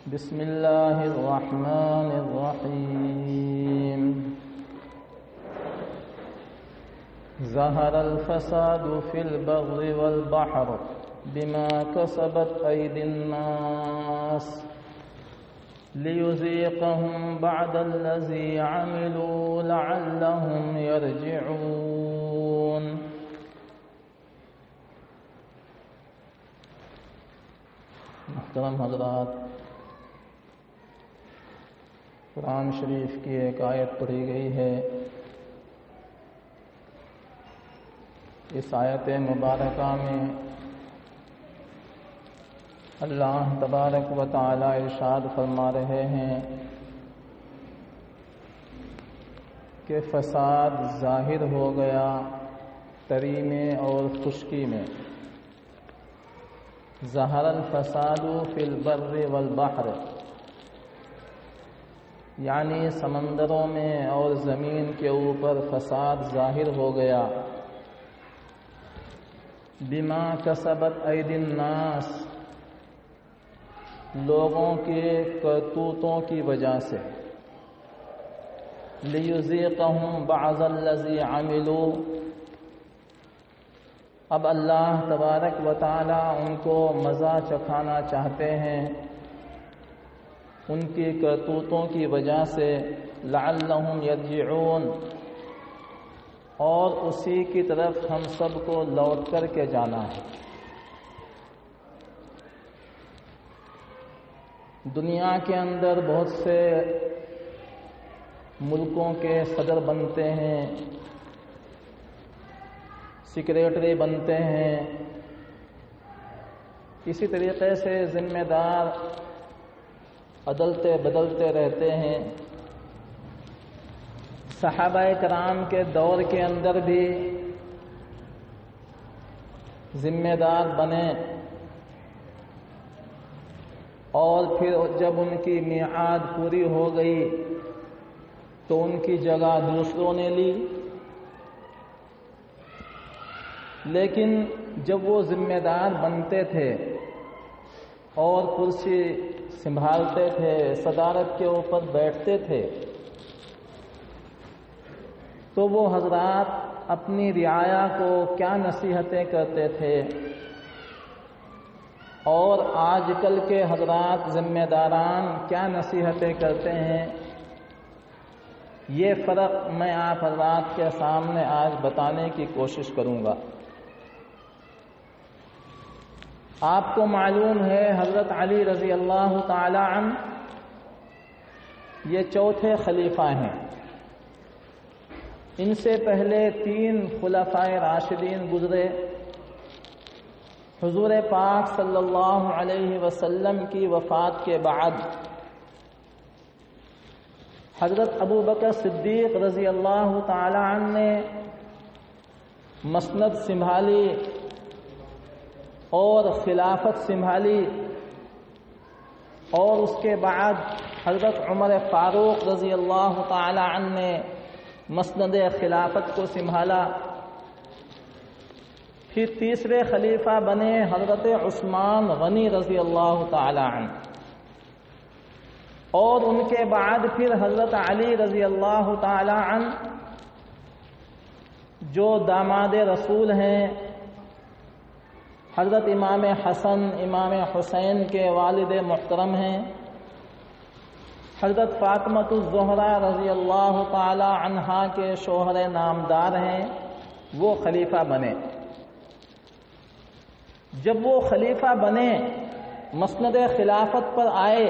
بسم الله الرحمن الرحيم. ظهر الفساد في البر والبحر بما كسبت أيدي الناس ليذيقهم بعد الذي عملوا لعلهم يرجعون. محترم حضرات، قرآن شریف کی ایک آیت پڑھی گئی ہے. اس آیت مبارکہ میں اللہ تبارک و تعالی ارشاد فرما رہے ہیں کہ فساد ظاہر ہو گیا تری میں اور خشکی میں. ظہر الفساد فی البر والبحر، یعنی سمندروں میں اور زمین کے اوپر فساد ظاہر ہو گیا. بما کسبت ایدی الناس، لوگوں کے کرتوتوں کی وجہ سے. لیذیقہم بعض الذی عملوا، اب اللہ تبارک و تعالی ان کو مزہ چکھانا چاہتے ہیں ان کی کرتوتوں کی وجہ سے. لعلہم یرجعون، اور اسی کی طرف ہم سب کو لوٹ کر کے جانا ہے. دنیا کے اندر بہت سے ملکوں کے صدر بنتے ہیں، سیکریٹری بنتے ہیں، اسی طریقے سے ذمہ دار عدلتے بدلتے رہتے ہیں. صحابہ کرام کے دور کے اندر بھی ذمہ دار بنے اور پھر جب ان کی میعاد پوری ہو گئی تو ان کی جگہ دوسروں نے لی. لیکن جب وہ ذمہ دار بنتے تھے اور کرسی سنبھالتے تھے، صدارت کے اوپر بیٹھتے تھے، تو وہ حضرات اپنی رعایا کو کیا نصیحتیں کرتے تھے، اور آج کل کے حضرات ذمہ داران کیا نصیحتیں کرتے ہیں. یہ فرق میں آپ حضرات کے سامنے آج بتانے کی کوشش کروں گا. آپ کو معلوم ہے حضرت علی رضی اللہ تعالی عنہ یہ چوتھے خلیفہ ہیں. ان سے پہلے 3 خلفائے راشدین گزرے. حضور پاک صلی اللہ علیہ وسلم کی وفات کے بعد حضرت ابو بکر صدیق رضی اللہ تعالی عنہ نے مسند سنبھالی اور خلافت سنبھالی، اور اس کے بعد حضرت عمر فاروق رضی اللہ تعالی عنہ نے مسند خلافت کو سنبھالا. پھر تیسرے خلیفہ بنے حضرت عثمان غنی رضی اللہ تعالی عنہ، اور ان کے بعد پھر حضرت علی رضی اللہ تعالی عنہ جو داماد رسول ہیں، حضرت امام حسن امام حسین کے والد محترم ہیں، حضرت فاطمہ الزہرا رضی اللہ تعالی عنہا کے شوہر نامدار ہیں. وہ خلیفہ بنے. جب وہ خلیفہ بنے، مسند خلافت پر آئے،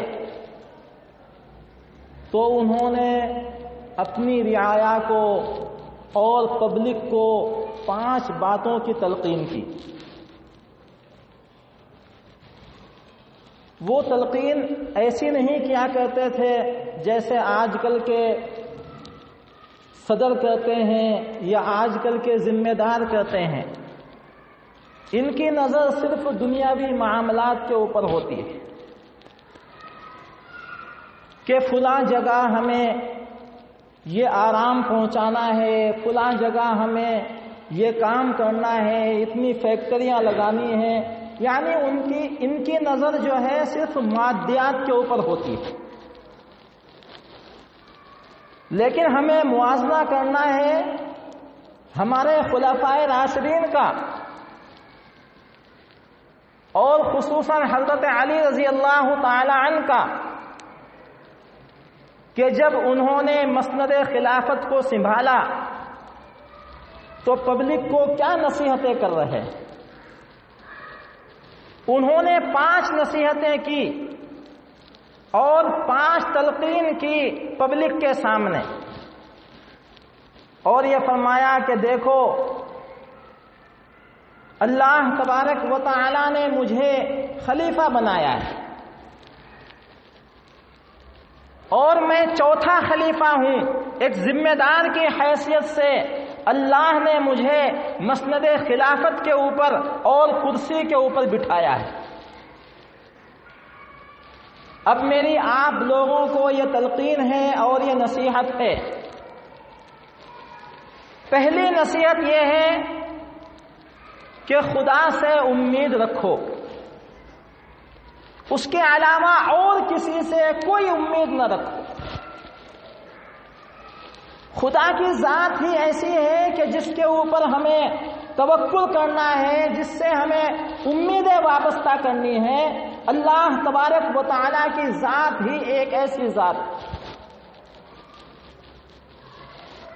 تو انہوں نے اپنی رعایا کو اور پبلک کو 5 باتوں کی تلقین کی. وہ تلقین ایسی نہیں کیا کرتے تھے جیسے آج کل کے صدر کرتے ہیں یا آج کل کے ذمہ دار کرتے ہیں. ان کی نظر صرف دنیاوی معاملات کے اوپر ہوتی ہے کہ فلاں جگہ ہمیں یہ آرام پہنچانا ہے، فلاں جگہ ہمیں یہ کام کرنا ہے، اتنی فیکٹریاں لگانی ہیں. یعنی ان کی نظر جو ہے صرف مادیات کے اوپر ہوتی ہے، لیکن ہمیں موازنہ کرنا ہے ہمارے خلفائے راشدین کا، اور خصوصاً حضرت علی رضی اللہ تعالی عنہ کا، کہ جب انہوں نے مسند خلافت کو سنبھالا تو پبلک کو کیا نصیحتیں کر رہے ہیں۔ انہوں نے 5 نصیحتیں کی اور 5 تلقین کی پبلک کے سامنے، اور یہ فرمایا کہ دیکھو اللہ تبارک و تعالی نے مجھے خلیفہ بنایا ہے، اور میں چوتھا خلیفہ ہوں، ایک ذمہ دار کی حیثیت سے اللہ نے مجھے مسند خلافت کے اوپر اور کرسی کے اوپر بٹھایا ہے۔ اب میری آپ لوگوں کو یہ تلقین ہے اور یہ نصیحت ہے۔ پہلی نصیحت یہ ہے کہ خدا سے امید رکھو، اس کے علاوہ اور کسی سے کوئی امید نہ رکھو۔ خدا کی ذات ہی ایسی ہے کہ جس کے اوپر ہمیں توکل کرنا ہے، جس سے ہمیں امیدیں وابستہ کرنی ہے۔ اللہ تبارک و تعالیٰ کی ذات ہی ایک ایسی ذات۔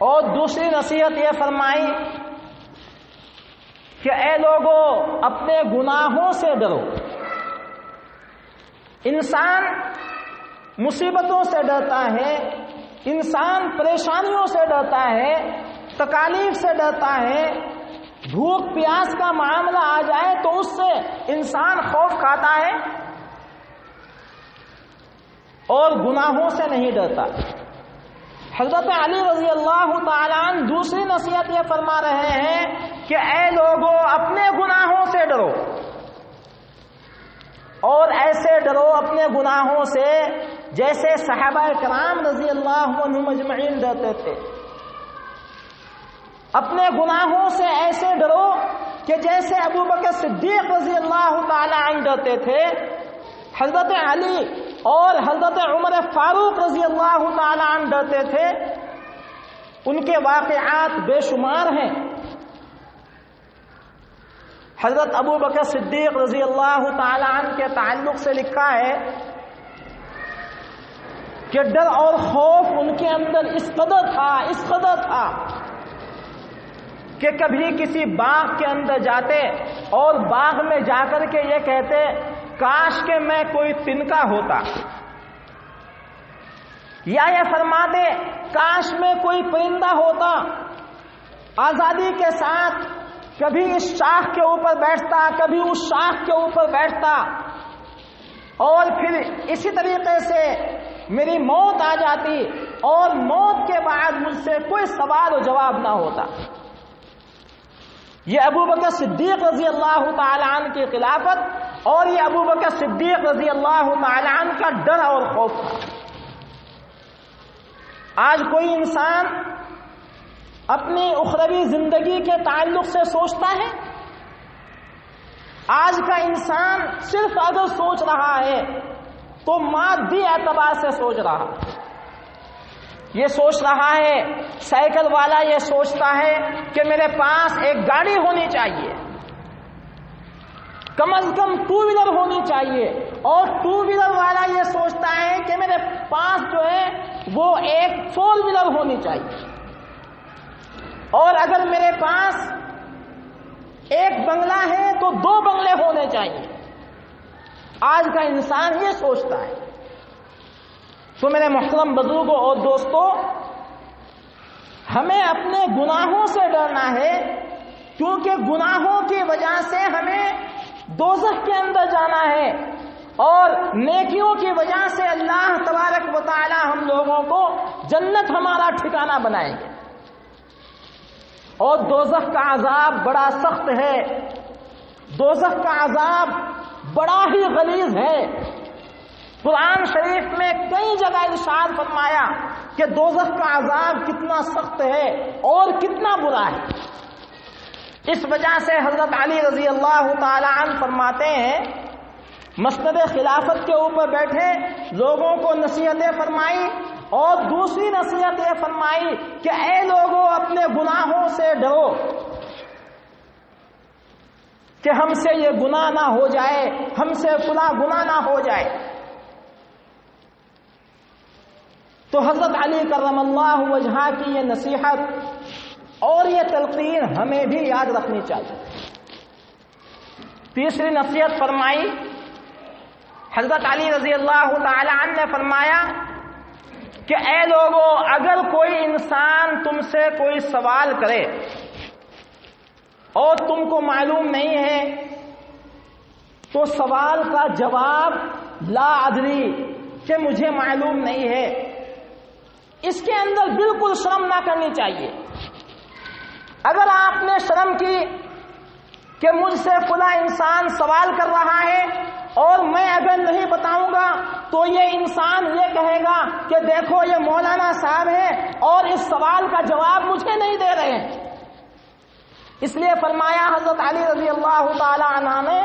اور دوسری نصیحت یہ فرمائی کہ اے لوگوں اپنے گناہوں سے ڈرو۔ انسان مصیبتوں سے ڈرتا ہے، انسان پریشانیوں سے ڈرتا ہے، تکالیف سے ڈرتا ہے، بھوک پیاس کا معاملہ آ جائے تو اس سے انسان خوف کھاتا ہے، اور گناہوں سے نہیں ڈرتا۔ حضرت علی رضی اللہ تعالیٰ عنہ دوسری نصیحت یہ فرما رہے ہیں کہ اے لوگوں اپنے گناہوں سے ڈرو، اور ایسے ڈرو اپنے گناہوں سے جیسے صحابہ کرام رضی اللہ عنہم اجمعین ڈرتے تھے۔ اپنے گناہوں سے ایسے ڈرو کہ جیسے ابو بکر صدیق رضی اللہ تعالی عنہ ڈرتے تھے، حضرت علی اور حضرت عمر فاروق رضی اللہ تعالی عنہ ڈرتے تھے۔ ان کے واقعات بے شمار ہیں۔ حضرت ابو بکر صدیق رضی اللہ تعالی عنہ کے تعلق سے لکھا ہے کہ ڈر اور خوف ان کے اندر اس قدر تھا کہ کبھی کسی باغ کے اندر جاتے اور باغ میں جا کر کے یہ کہتے کاش کہ میں کوئی تنکا ہوتا، یا یہ فرماتے کاش میں کوئی پرندہ ہوتا، آزادی کے ساتھ کبھی اس شاخ کے اوپر بیٹھتا، کبھی اس شاخ کے اوپر بیٹھتا، اور پھر اسی طریقے سے میری موت آ جاتی اور موت کے بعد مجھ سے کوئی سوال و جواب نہ ہوتا۔ یہ ابو بکر صدیق رضی اللہ تعالی عنہ کی خلافت اور یہ ابو بکر صدیق رضی اللہ تعالی عنہ کا ڈر اور خوف تھا۔ آج کوئی انسان اپنی اخروی زندگی کے تعلق سے سوچتا ہے؟ آج کا انسان صرف اگر سوچ رہا ہے تو مادی اعتبار سے سوچ رہا، یہ سوچ رہا ہے، سائیکل والا یہ سوچتا ہے کہ میرے پاس ایک گاڑی ہونی چاہیے، کم از کم 2 ویلر ہونی چاہیے، اور 2 ویلر والا یہ سوچتا ہے کہ میرے پاس جو ہے وہ ایک 4 ویلر ہونی چاہیے، اور اگر میرے پاس ایک بنگلہ ہے تو 2 بنگلے ہونے چاہیے۔ آج کا انسان یہ سوچتا ہے۔ تو میرے محترم بزرگوں اور دوستوں، ہمیں اپنے گناہوں سے ڈرنا ہے، کیونکہ گناہوں کی وجہ سے ہمیں دوزخ کے اندر جانا ہے، اور نیکیوں کی وجہ سے اللہ تبارک و تعالی ہم لوگوں کو جنت ہمارا ٹھکانہ بنائیں گے۔ اور دوزخ کا عذاب بڑا سخت ہے، دوزخ کا عذاب بڑا ہی غلیظ ہے۔ قرآن شریف میں کئی جگہ ارشاد فرمایا کہ دوزخ کا عذاب کتنا سخت ہے اور کتنا برا ہے۔ اس وجہ سے حضرت علی رضی اللہ تعالی عنہ فرماتے ہیں، مسند خلافت کے اوپر بیٹھے لوگوں کو نصیحتیں فرمائی، اور دوسری نصیحت یہ فرمائی کہ اے لوگوں اپنے گناہوں سے ڈرو کہ ہم سے یہ گناہ نہ ہو جائے، ہم سے فلاں گناہ نہ ہو جائے۔ تو حضرت علی کرم اللہ وجہہ کی یہ نصیحت اور یہ تلقین ہمیں بھی یاد رکھنی چاہیے۔ تیسری نصیحت فرمائی حضرت علی رضی اللہ تعالی عنہ نے فرمایا کہ اے لوگوں، اگر کوئی انسان تم سے کوئی سوال کرے اور تم کو معلوم نہیں ہے تو سوال کا جواب لا ادری کہ مجھے معلوم نہیں ہے، اس کے اندر بالکل شرم نہ کرنی چاہیے۔ اگر آپ نے شرم کی کہ مجھ سے فلاں انسان سوال کر رہا ہے اور میں اگر نہیں بتاؤں گا تو یہ انسان یہ کہے گا کہ دیکھو یہ مولانا صاحب ہیں اور اس سوال کا جواب مجھے نہیں دے رہے ہیں، اس لیے فرمایا حضرت علی رضی اللہ تعالی عنہ نے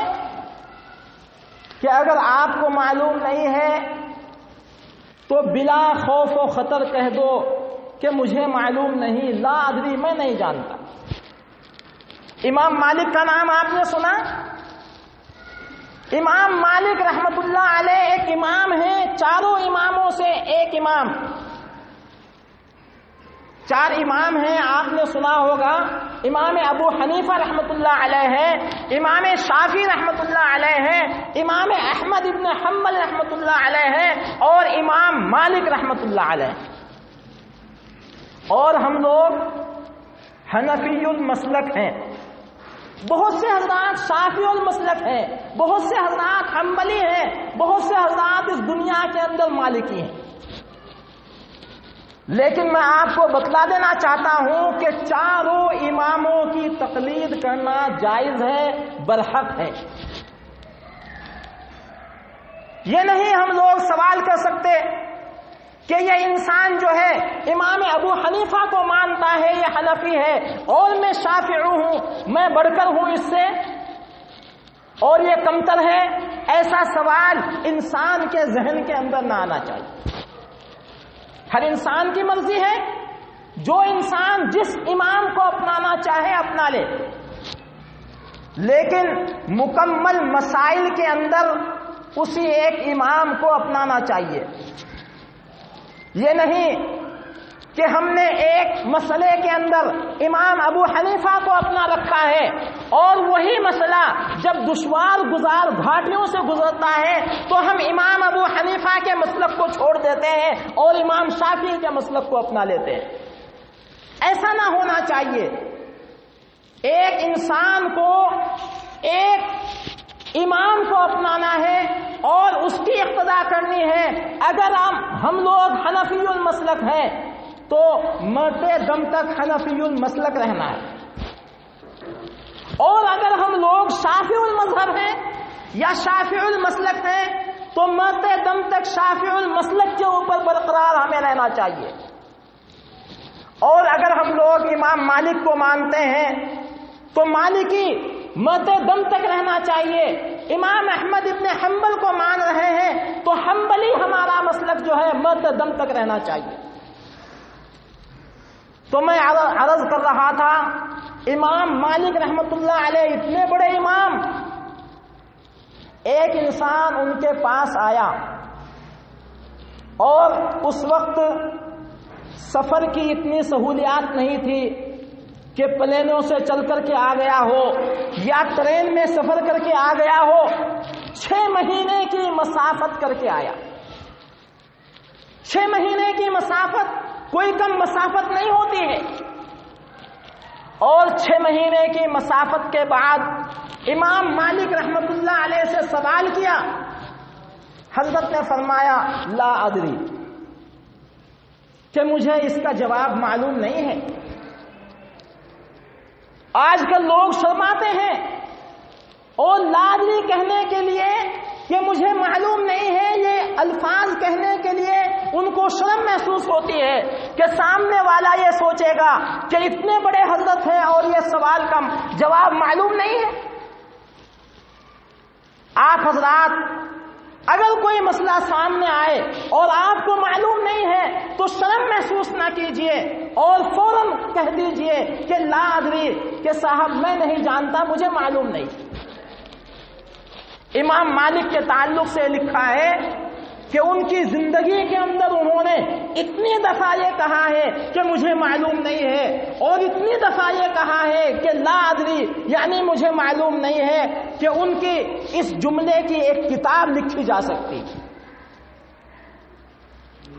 کہ اگر آپ کو معلوم نہیں ہے تو بلا خوف و خطر کہہ دو کہ مجھے معلوم نہیں، لا ادری، میں نہیں جانتا۔ امام مالک کا نام آپ نے سنا؟ امام مالک رحمت اللہ علیہ ایک امام ہیں، چاروں اماموں سے ایک امام۔ چار امام ہیں، آپ نے سنا ہوگا، امام ابو حنیفہ رحمت اللہ علیہ ہے، امام شافعی رحمت اللہ علیہ ہے، امام احمد ابن حنبل رحمت اللہ علیہ ہے، اور امام مالک رحمت اللہ علیہ۔ اور ہم لوگ حنفی المسلک ہیں، بہت سے حضرات شافعی المسلک ہیں، بہت سے حضرات حنبلی ہیں، بہت سے حضرات اس دنیا کے اندر مالکی ہیں۔ لیکن میں آپ کو بتلا دینا چاہتا ہوں کہ چاروں اماموں کی تقلید کرنا جائز ہے، برحق ہے۔ یہ نہیں ہم لوگ سوال کر سکتے کہ یہ انسان جو ہے امام ابو حنیفہ کو مانتا ہے، یہ حنفی ہے، اور میں شافعی ہوں، میں بڑھ کر ہوں اس سے اور یہ کمتر ہے۔ ایسا سوال انسان کے ذہن کے اندر نہ آنا چاہیے۔ ہر انسان کی مرضی ہے، جو انسان جس امام کو اپنانا چاہے اپنا لے، لیکن مکمل مسائل کے اندر اسی ایک امام کو اپنانا چاہیے۔ یہ نہیں کہ ہم نے ایک مسئلے کے اندر امام ابو حنیفہ کو اپنا رکھا ہے اور وہی مسئلہ جب دشوار گزار گھاٹیوں سے گزرتا ہے تو ہم امام ابو حنیفہ کے مسلک کو چھوڑ دیتے ہیں اور امام شافعی کے مسلک کو اپنا لیتے ہیں۔ ایسا نہ ہونا چاہیے۔ ایک انسان کو ایک امام کو اپنانا ہے اور اس کی اقتداء کرنی ہے۔ اگر ہم لوگ حنفی المسلک ہیں تو مرتے دم تک حنفی المسلک رہنا ہے، اور اگر ہم لوگ شافعی المذہب ہیں یا شافعی المسلک ہیں تو مرتے دم تک شافعی المسلک کے اوپر برقرار ہمیں رہنا چاہیے۔ اور اگر ہم لوگ امام مالک کو مانتے ہیں تو مالکی مرتے دم تک رہنا چاہیے۔ امام احمد ابن حنبل کو مان رہے ہیں تو حنبلی ہمارا مسلک جو ہے مرتے دم تک رہنا چاہیے۔ تو میں عرض کر رہا تھا، امام مالک رحمت اللہ علیہ اتنے بڑے امام، ایک انسان ان کے پاس آیا اور اس وقت سفر کی اتنی سہولیات نہیں تھی کہ پلینوں سے چل کر کے آ گیا ہو یا ٹرین میں سفر کر کے آ گیا ہو۔ 6 مہینے کی مسافت کر کے آیا۔ 6 مہینے کی مسافت کوئی کم مسافت نہیں ہوتی ہے، اور 6 مہینے کی مسافت کے بعد امام مالک رحمت اللہ علیہ سے سوال کیا۔ حضرت نے فرمایا لا ادری، کہ مجھے اس کا جواب معلوم نہیں ہے۔ آج کل لوگ شرماتے ہیں اور لا ادری کہنے کے لیے کہ مجھے معلوم نہیں ہے، یہ الفاظ کہنے کے لیے ان کو شرم محسوس ہوتی ہے کہ سامنے والا یہ سوچے گا کہ اتنے بڑے حضرت ہیں اور یہ سوال کا جواب معلوم نہیں ہے۔ آپ حضرات اگر کوئی مسئلہ سامنے آئے اور آپ کو معلوم نہیں ہے تو شرم محسوس نہ کیجئے اور فوراً کہہ دیجئے کہ لا ادری، کہ صاحب میں نہیں جانتا، مجھے معلوم نہیں۔ امام مالک کے تعلق سے لکھا ہے کہ ان کی زندگی کے اندر انہوں نے اتنی دفعہ یہ کہا ہے کہ مجھے معلوم نہیں ہے، اور اتنی دفعہ یہ کہا ہے کہ لا ادری یعنی مجھے معلوم نہیں ہے، کہ ان کی اس جملے کی ایک کتاب لکھی جا سکتی۔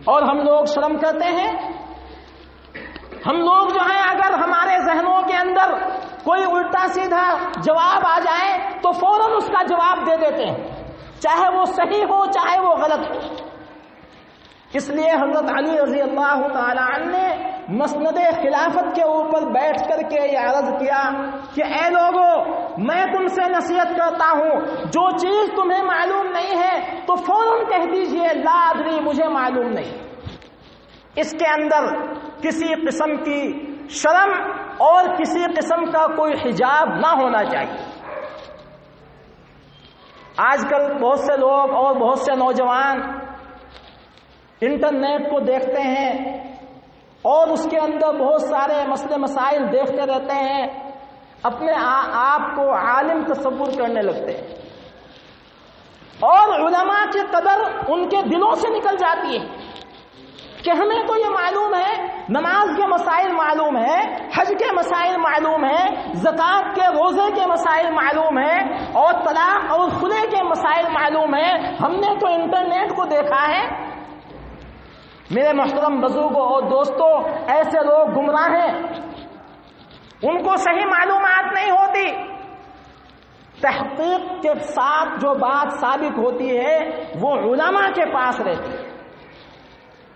اور ہم لوگ شرم کرتے ہیں، ہم لوگ جو ہیں اگر ہمارے ذہنوں کے اندر کوئی الٹا سیدھا جواب آ جائے تو فوراً اس کا جواب دے دیتے ہیں، چاہے وہ صحیح ہو چاہے وہ غلط ہو۔ اس لیے حضرت علی رضی اللہ تعالی عنہ نے مسند خلافت کے اوپر بیٹھ کر کے یہ عرض کیا کہ اے لوگوں، میں تم سے نصیحت کرتا ہوں، جو چیز تمہیں معلوم نہیں ہے تو فوراً کہہ دیجئے لا ادری، مجھے معلوم نہیں۔ اس کے اندر کسی قسم کی شرم اور کسی قسم کا کوئی حجاب نہ ہونا چاہیے۔ آج کل بہت سے لوگ اور بہت سے نوجوان انٹرنیٹ کو دیکھتے ہیں اور اس کے اندر بہت سارے مسئلے مسائل دیکھتے رہتے ہیں، اپنے آپ کو عالم تصور کرنے لگتے ہیں، اور علماء کی قدر ان کے دلوں سے نکل جاتی ہے کہ ہمیں تو یہ معلوم ہے، نماز کے مسائل معلوم ہے، حج کے مسائل معلوم ہے، زکوٰۃ کے روزے کے مسائل معلوم ہے، اور طلاق اور خلع کے مسائل معلوم ہے، ہم نے تو انٹرنیٹ کو دیکھا ہے۔ میرے محترم بزرگوں اور دوستوں، ایسے لوگ گمراہ ہیں، ان کو صحیح معلومات نہیں ہوتی۔ تحقیق کے ساتھ جو بات ثابت ہوتی ہے وہ علماء کے پاس رہتی ہے،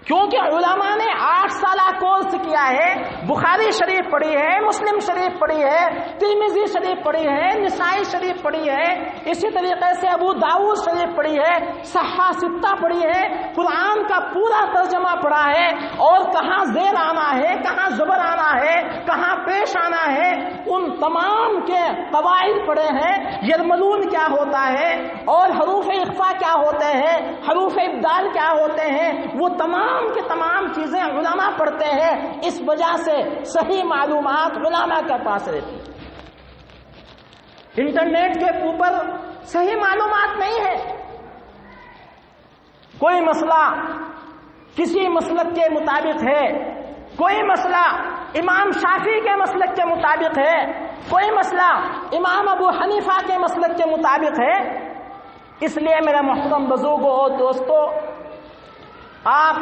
کیونکہ علماء نے 8 سالہ کورس کیا ہے، بخاری شریف پڑھی ہے، مسلم شریف پڑھی ہے، ترمذی شریف پڑھی ہے، نسائی شریف پڑھی ہے، اسی طریقے سے ابو داؤد شریف پڑھی ہے، صحاح ستہ پڑھی ہے، قرآن کا پورا ترجمہ پڑھا ہے، اور کہاں زیر آنا ہے، کہاں زبر آنا ہے، کہاں پیش آنا ہے، ان تمام کے قواعد پڑھے ہیں، یرملون کیا ہوتا ہے اور حروف اخفاء کیا ہوتے ہیں، حروف ابدال کیا ہوتے ہیں، وہ تمام کے تمام چیزیں علماء پڑھتے ہیں۔ اس وجہ سے صحیح معلومات علماء کے پاس رہتی ہیں۔ انٹرنیٹ کے اوپر صحیح معلومات نہیں ہے۔ کوئی مسئلہ کسی مسلک کے مطابق ہے، کوئی مسئلہ امام شافعی کے مسلک کے مطابق ہے، کوئی مسئلہ امام ابو حنیفہ کے مسلک کے مطابق ہے۔ اس لیے میرا محترم بزرگوں اور دوستوں، آپ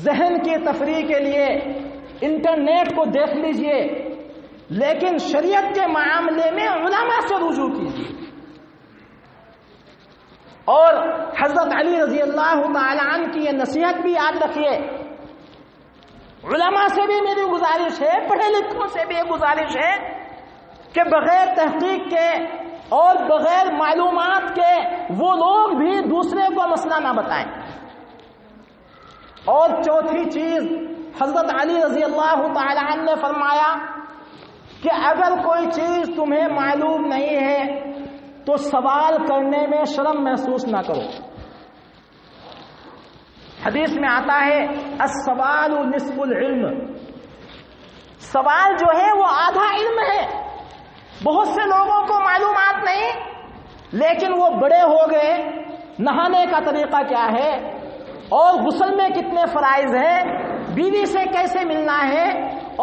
ذہن کی تفریح کے لیے انٹرنیٹ کو دیکھ لیجئے، لیکن شریعت کے معاملے میں علماء سے رجوع کیجیے۔ اور حضرت علی رضی اللہ تعالی عنہ کی یہ نصیحت بھی یاد رکھیے، علماء سے بھی میری گزارش ہے، پڑھے لکھوں سے بھی یہ گزارش ہے کہ بغیر تحقیق کے اور بغیر معلومات کے وہ لوگ بھی دوسرے کو مسئلہ نہ بتائیں۔ اور چوتھی چیز، حضرت علی رضی اللہ تعالی عنہ نے فرمایا کہ اگر کوئی چیز تمہیں معلوم نہیں ہے تو سوال کرنے میں شرم محسوس نہ کرو۔ حدیث میں آتا ہے السوال نصف العلم، سوال جو ہے وہ آدھا علم ہے۔ بہت سے لوگوں کو معلومات نہیں، لیکن وہ بڑے ہو گئے، نہانے کا طریقہ کیا ہے اور غسل میں کتنے فرائض ہیں، بیوی سے کیسے ملنا ہے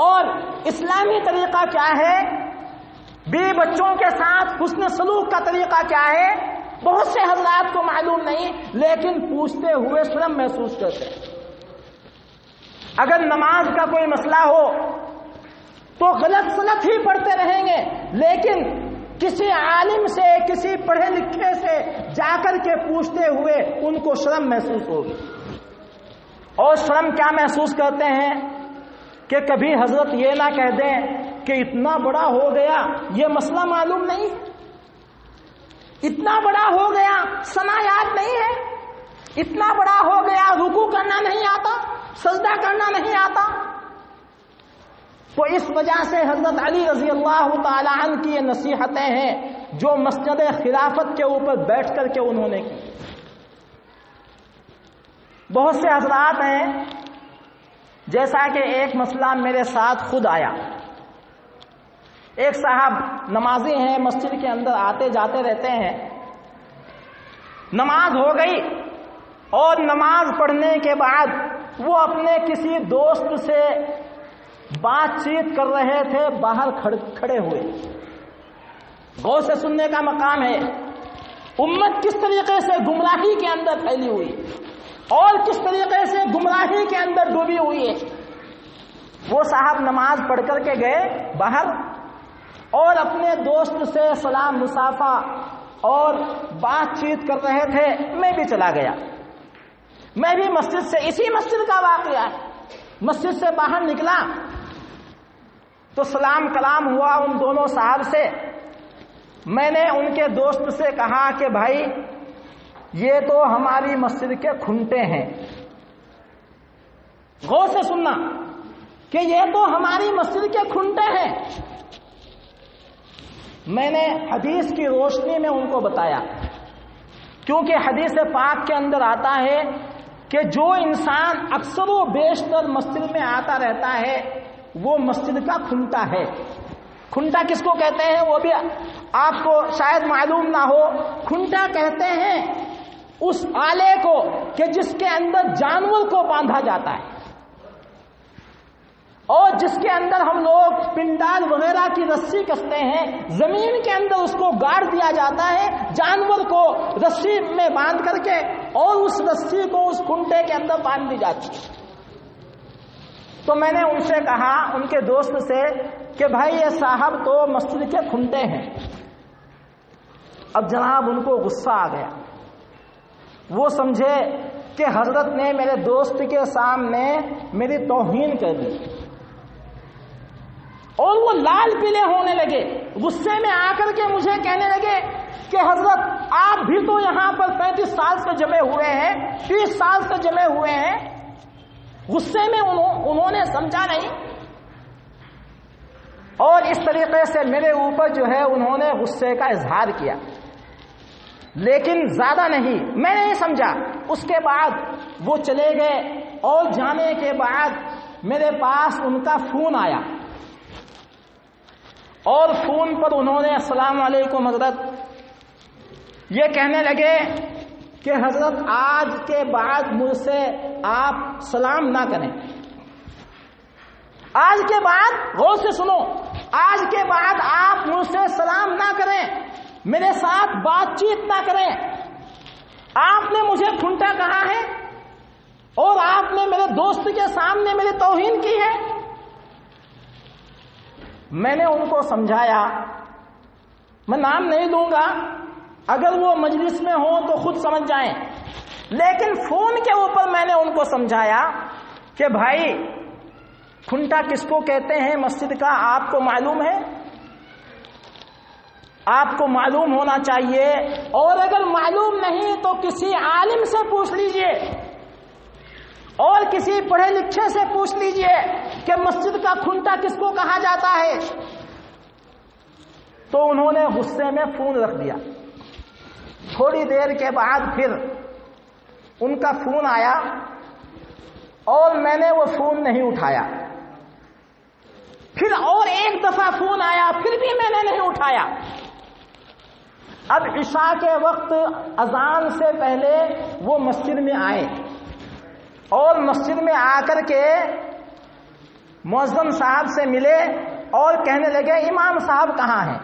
اور اسلامی طریقہ کیا ہے، بیوی بچوں کے ساتھ حسن سلوک کا طریقہ کیا ہے، بہت سے حضرات کو معلوم نہیں، لیکن پوچھتے ہوئے شرم محسوس کرتے ہیں۔ اگر نماز کا کوئی مسئلہ ہو تو غلط سلط ہی پڑھتے رہیں گے، لیکن کسی عالم سے، کسی پڑھے لکھے سے جا کر کے پوچھتے ہوئے ان کو شرم محسوس ہوگی۔ اور شرم کیا محسوس کرتے ہیں کہ کبھی حضرت یہ نہ کہہ دیں کہ اتنا بڑا ہو گیا یہ مسئلہ معلوم نہیں ہے، اتنا بڑا ہو گیا سنا یاد نہیں ہے، اتنا بڑا ہو گیا رکوع کرنا نہیں آتا، سجدہ کرنا نہیں آتا۔ تو اس وجہ سے حضرت علی رضی اللہ تعالی عنہ کی یہ نصیحتیں ہیں جو مسجد خلافت کے اوپر بیٹھ کر کے انہوں نے کی۔ بہت سے حضرات ہیں، جیسا کہ ایک مسئلہ میرے ساتھ خود آیا۔ ایک صاحب نمازی ہیں، مسجد کے اندر آتے جاتے رہتے ہیں، نماز ہو گئی اور نماز پڑھنے کے بعد وہ اپنے کسی دوست سے بات چیت کر رہے تھے، باہر کھڑے ہوئے۔ غور سے سننے کا مقام ہے، امت کس طریقے سے گمراہی کے اندر پھیلی ہوئی اور کس طریقے سے گمراہی کے اندر ڈوبی ہوئی ہے۔ وہ صاحب نماز پڑھ کر کے گئے باہر اور اپنے دوست سے سلام مصافحہ اور بات چیت کر رہے تھے۔ میں بھی چلا گیا، میں بھی مسجد سے، اسی مسجد کا واقعہ ہے، مسجد سے باہر نکلا تو سلام کلام ہوا ان دونوں صاحب سے۔ میں نے ان کے دوست سے کہا کہ بھائی یہ تو ہماری مسجد کے کھنٹے ہیں۔ غور سے سننا کہ یہ تو ہماری مسجد کے کھنٹے ہیں۔ میں نے حدیث کی روشنی میں ان کو بتایا، کیونکہ حدیث پاک کے اندر آتا ہے کہ جو انسان اکثر و بیشتر مسجد میں آتا رہتا ہے وہ مسجد کا کھنٹا ہے۔ کھنٹا کس کو کہتے ہیں وہ بھی آپ کو شاید معلوم نہ ہو۔ کھنٹا کہتے ہیں اس آلے کو کہ جس کے اندر جانور کو باندھا جاتا ہے اور جس کے اندر ہم لوگ پنڈال وغیرہ کی رسی کستے ہیں، زمین کے اندر اس کو گاڑ دیا جاتا ہے جانور کو رسی میں باندھ کر کے، اور اس رسی کو اس کھنٹے کے اندر باندھ دی جاتی ہے۔ تو میں نے ان سے کہا، ان کے دوست سے، کہ بھائی یہ صاحب تو مسجد کے کھنٹے ہیں۔ اب جناب ان کو غصہ آ گیا، وہ سمجھے کہ حضرت نے میرے دوست کے سامنے میری توہین کر دی اور وہ لال پیلے ہونے لگے، غصے میں آ کر کے مجھے کہنے لگے کہ حضرت آپ بھی تو یہاں پر 35 سال سے جمے ہوئے ہیں، 30 سال سے جمے ہوئے ہیں۔ غصے میں انہوں نے سمجھا نہیں اور اس طریقے سے میرے اوپر جو ہے انہوں نے غصے کا اظہار کیا، لیکن زیادہ نہیں، میں نہیں سمجھا۔ اس کے بعد وہ چلے گئے اور جانے کے بعد میرے پاس ان کا فون آیا اور فون پر انہوں نے السلام علیکم حضرت، یہ کہنے لگے کہ حضرت آج کے بعد مجھ سے آپ سلام نہ کریں۔ آج کے بعد، غور سے سنو، آج کے بعد آپ مجھ سے سلام نہ کریں، میرے ساتھ بات چیت نہ کریں۔ آپ نے مجھے کھنٹا کہا ہے اور آپ نے میرے دوست کے سامنے میری توہین کی ہے۔ میں نے ان کو سمجھایا، میں نام نہیں لوں گا، اگر وہ مجلس میں ہوں تو خود سمجھ جائیں، لیکن فون کے اوپر میں نے ان کو سمجھایا کہ بھائی کھنٹا کس کو کہتے ہیں مسجد کا آپ کو معلوم ہے؟ آپ کو معلوم ہونا چاہیے، اور اگر معلوم نہیں تو کسی عالم سے پوچھ لیجئے اور کسی پڑھے لکھے سے پوچھ لیجئے کہ مسجد کا کھنٹا کس کو کہا جاتا ہے۔ تو انہوں نے غصے میں فون رکھ دیا۔ تھوڑی دیر کے بعد پھر ان کا فون آیا اور میں نے وہ فون نہیں اٹھایا۔ پھر اور ایک دفعہ فون آیا، پھر بھی میں نے نہیں اٹھایا۔ اب عشاء کے وقت اذان سے پہلے وہ مسجد میں آئے اور مسجد میں آ کر کے مؤذن صاحب سے ملے اور کہنے لگے امام صاحب کہاں ہیں؟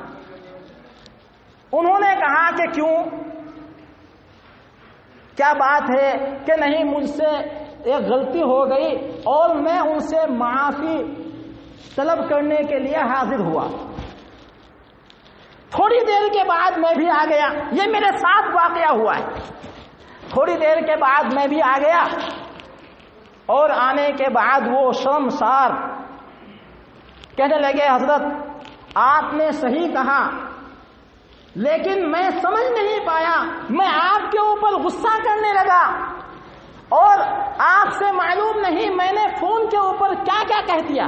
انہوں نے کہا کہ کیوں، کیا بات ہے؟ کہ نہیں، مجھ سے ایک غلطی ہو گئی اور میں ان سے معافی طلب کرنے کے لیے حاضر ہوا۔ تھوڑی دیر کے بعد میں بھی آ گیا، یہ میرے ساتھ واقعہ ہوا ہے۔ تھوڑی دیر کے بعد میں بھی آ گیا اور آنے کے بعد وہ شرمسار کہنے لگے حضرت آپ نے صحیح کہا، لیکن میں سمجھ نہیں پایا، میں آپ کے اوپر غصہ کرنے لگا آپ سے معلوم نہیں میں نے فون کے اوپر کیا کیا کہہ دیا.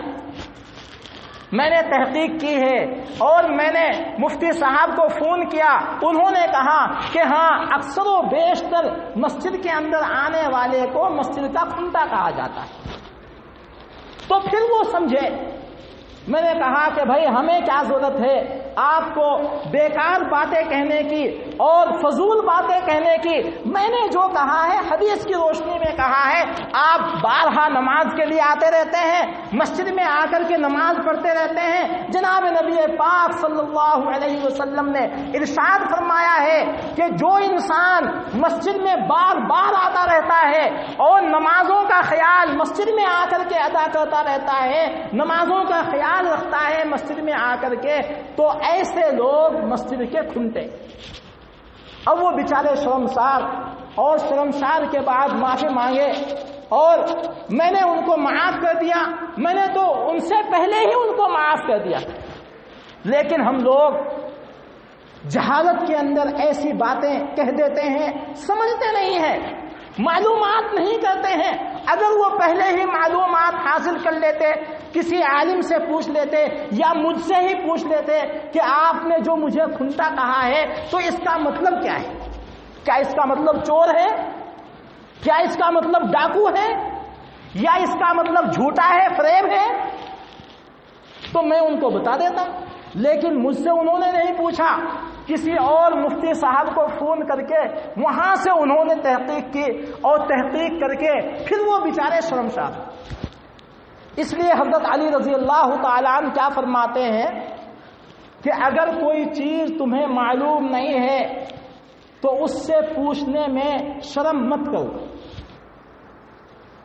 میں نے تحقیق کی ہے اور میں نے مفتی صاحب کو فون کیا. انہوں نے کہا کہ ہاں اکثر و بیشتر مسجد کے اندر آنے والے کو مسجد کا کھنٹا کہا جاتا ہے. تو پھر وہ سمجھے. میں نے کہا کہ بھائی ہمیں کیا ضرورت ہے آپ کو بیکار باتیں کہنے کی اور فضول باتیں کہنے کی. میں نے جو کہا ہے حدیث کی روشنی میں کہا ہے. آپ بارہا نماز کے لیے آتے رہتے ہیں, مسجد میں آ کر کے نماز پڑھتے رہتے ہیں. جناب نبی پاک صلی اللہ علیہ وسلم نے ارشاد فرمایا ہے کہ جو انسان مسجد میں بار بار آتا رہتا ہے اور نمازوں کا خیال مسجد میں آ کر کے ادا کرتا رہتا ہے, نمازوں کا خیال رکھتا ہے مسجد میں آ کر کے, تو ایسے لوگ مسجد کے کھنٹے. اب وہ بیچارے شرمسار, اور شرمسار کے بعد معافی مانگے اور میں نے ان کو معاف کر دیا. میں نے تو ان سے پہلے ہی ان کو معاف کر دیا. لیکن ہم لوگ جہالت کے اندر ایسی باتیں کہہ دیتے ہیں, سمجھتے نہیں ہیں, معلومات نہیں کرتے ہیں. اگر وہ پہلے ہی معلومات حاصل کر لیتے, کسی عالم سے پوچھ لیتے یا مجھ سے ہی پوچھ لیتے کہ آپ نے جو مجھے کھنٹا کہا ہے تو اس کا مطلب کیا ہے, کیا اس کا مطلب چور ہے, کیا اس کا مطلب ڈاکو ہے, یا اس کا مطلب جھوٹا ہے, فریب ہے, تو میں ان کو بتا دیتا. لیکن مجھ سے انہوں نے نہیں پوچھا, کسی اور مفتی صاحب کو فون کر کے وہاں سے انہوں نے تحقیق کی اور تحقیق کر کے پھر وہ بیچارے شرمسار. اس لیے حضرت علی رضی اللہ تعالیٰ عنہ کیا فرماتے ہیں کہ اگر کوئی چیز تمہیں معلوم نہیں ہے تو اس سے پوچھنے میں شرم مت کرو.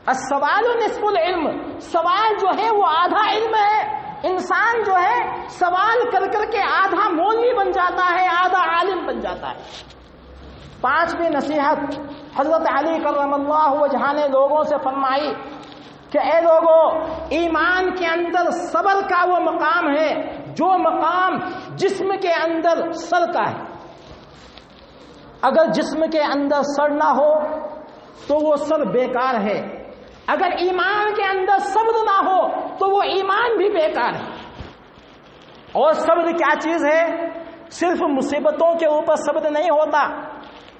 السوال نصف العلم, سوال جو ہے وہ آدھا علم ہے. انسان جو ہے سوال کر کر کے آدھا مولوی بن جاتا ہے, آدھا عالم بن جاتا ہے. پانچویں نصیحت حضرت علی کرم اللہ وجہہ نے لوگوں سے فرمائی کہ اے لوگوں, ایمان کے اندر صبر کا وہ مقام ہے جو مقام جسم کے اندر سر کا ہے. اگر جسم کے اندر سر نہ ہو تو وہ سر بیکار ہے. اگر ایمان کے اندر صبر نہ ہو تو وہ ایمان بھی بیکار ہے. اور صبر کیا چیز ہے؟ صرف مصیبتوں کے اوپر صبر نہیں ہوتا.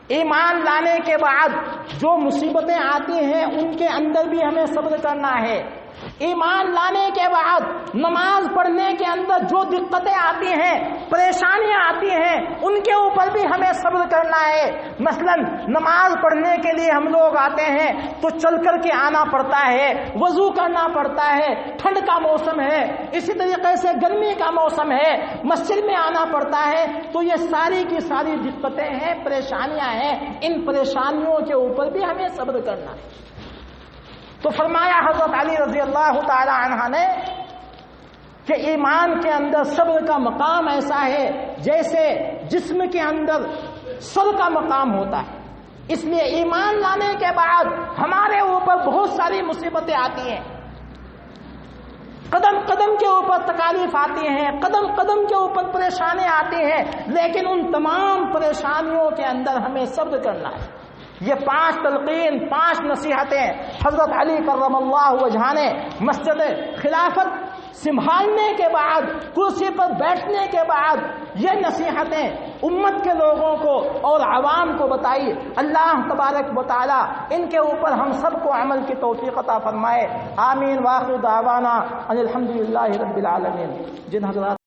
ایمان لانے کے بعد جو مصیبتیں آتی ہیں ان کے اندر بھی ہمیں صبر کرنا ہے. ایمان لانے کے بعد نماز پڑھنے کے اندر جو دقتیں آتی ہیں, پریشانیاں آتی ہیں, ان کے اوپر بھی ہمیں صبر کرنا ہے. مثلا نماز پڑھنے کے لیے ہم لوگ آتے ہیں تو چل کر کے آنا پڑتا ہے, وضو کرنا پڑتا ہے, ٹھنڈ کا موسم ہے, اسی طریقے سے گرمی کا موسم ہے, مسجد میں آنا پڑتا ہے. تو یہ ساری کی ساری دقتیں ہیں, پریشانیاں ہیں. ان پریشانیوں کے اوپر بھی ہمیں صبر کرنا ہے. تو فرمایا حضرت علی رضی اللہ تعالی عنہ نے کہ ایمان کے اندر صبر کا مقام ایسا ہے جیسے جسم کے اندر سر کا مقام ہوتا ہے. اس لیے ایمان لانے کے بعد ہمارے اوپر بہت ساری مصیبتیں آتی ہیں, قدم قدم کے اوپر تکالیف آتی ہیں, قدم قدم کے اوپر پریشانی آتی ہیں, لیکن ان تمام پریشانیوں کے اندر ہمیں صبر کرنا ہے. یہ 5 تلقین, 5 نصیحتیں حضرت علی کرم اللہ وجہہ نے مسجد خلافت سنبھالنے کے بعد, کرسی پر بیٹھنے کے بعد یہ نصیحتیں امت کے لوگوں کو اور عوام کو بتائی. اللہ تبارک و تعالی ان کے اوپر ہم سب کو عمل کی توفیق عطا فرمائے. آمین. واخر دعوانا ان الحمدللہ رب العالمین. جن حضرات